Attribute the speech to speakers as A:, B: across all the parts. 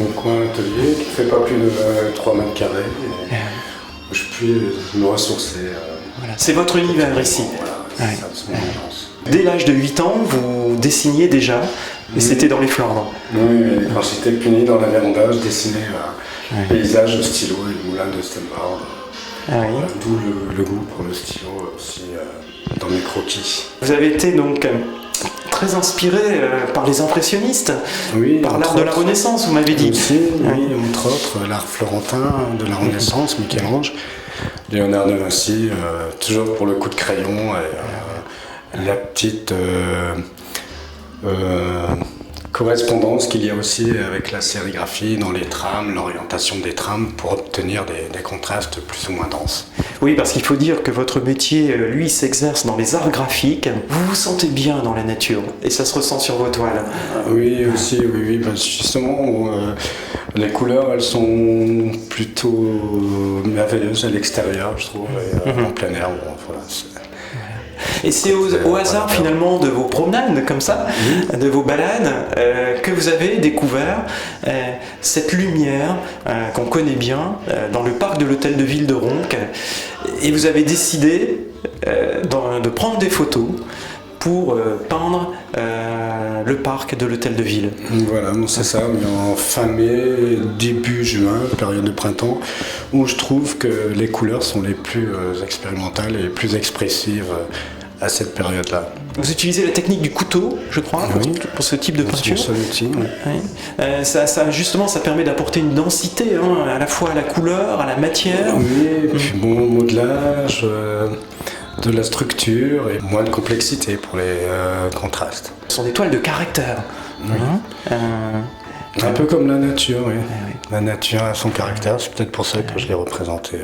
A: mon coin atelier qui fait pas plus de 3 mètres carrés. Où je puis me ressourcer.
B: Voilà. C'est votre univers ici.
A: Voilà, c'est mon ambiance.
B: Dès l'âge de 8 ans, vous dessiniez déjà, et c'était dans les Flandres.
A: Oui, quand j'étais puni dans la véranda, je dessinais paysages au stylo et le moulin de Stenwald. Voilà, d'où le goût pour le stylo aussi dans mes croquis.
B: Vous avez été donc très inspiré par les impressionnistes, par l'art de la Renaissance, vous m'avez dit.
A: Aussi, oui, entre autres, l'art florentin de la Renaissance, Michel-Ange, Léonard de Vinci, toujours pour le coup de crayon et la petite correspondance qu'il y a aussi avec la sérigraphie dans les trames, l'orientation des trames pour obtenir des contrastes plus ou moins denses.
B: Oui, parce qu'il faut dire que votre métier, lui, s'exerce dans les arts graphiques. Vous vous sentez bien dans la nature et ça se ressent sur vos toiles.
A: Oui, aussi, oui, parce que justement, les couleurs, elles sont plutôt merveilleuses à l'extérieur, je trouve, et en plein air. Bon, voilà,
B: et c'est au hasard finalement de vos promenades comme ça, de vos balades, que vous avez découvert cette lumière qu'on connaît bien dans le parc de l'hôtel de ville de Ronques, et vous avez décidé de prendre des photos pour peindre le parc de l'hôtel de ville.
A: Voilà, c'est ça, mais en fin mai, début juin, période de printemps, où je trouve que les couleurs sont les plus expérimentales et les plus expressives à cette période-là.
B: Vous utilisez la technique du couteau, je crois, pour ce type de peinture.
A: C'est mon outil,
B: justement, ça permet d'apporter une densité, à la fois à la couleur, à la matière.
A: Oui, et puis bon, modelage, de la structure et moins de complexité pour les contrastes.
B: Ce sont des toiles de caractère.
A: Un peu comme la nature, oui. La nature a son caractère, c'est peut-être pour ça que je l'ai représentée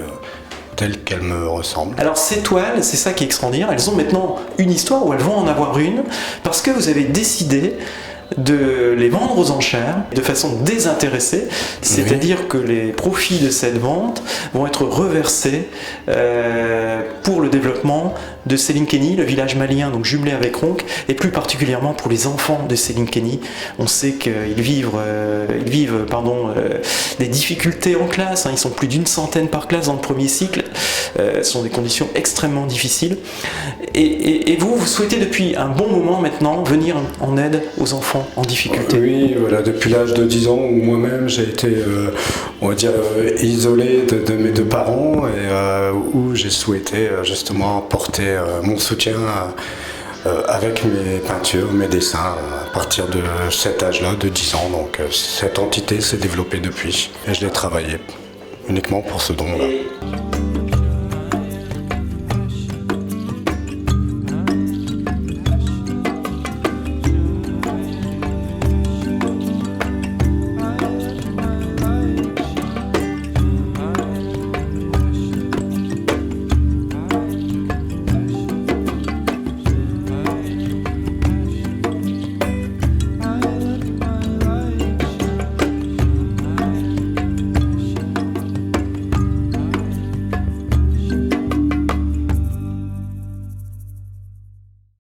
A: telle qu'elle me ressemble.
B: Alors ces toiles, c'est ça qui est extraordinaire, elles ont maintenant une histoire, ou elles vont en avoir une, parce que vous avez décidé de les vendre aux enchères de façon désintéressée, c'est-à-dire que les profits de cette vente vont être reversés pour le développement de Sélinkeni, le village malien donc jumelé avec Ronques, et plus particulièrement pour les enfants de Sélinkeni. On sait qu'ils vivent des difficultés en classe, ils sont plus d'une centaine par classe dans le premier cycle, ce sont des conditions extrêmement difficiles, et vous souhaitez depuis un bon moment maintenant venir en aide aux enfants en difficulté.
A: Oui, voilà, depuis l'âge de 10 ans où moi-même j'ai été, on va dire, isolé de mes deux parents et où j'ai souhaité justement porter mon soutien avec mes peintures, mes dessins à partir de cet âge-là, de 10 ans. Donc cette entité s'est développée depuis et je l'ai travaillée uniquement pour ce don-là.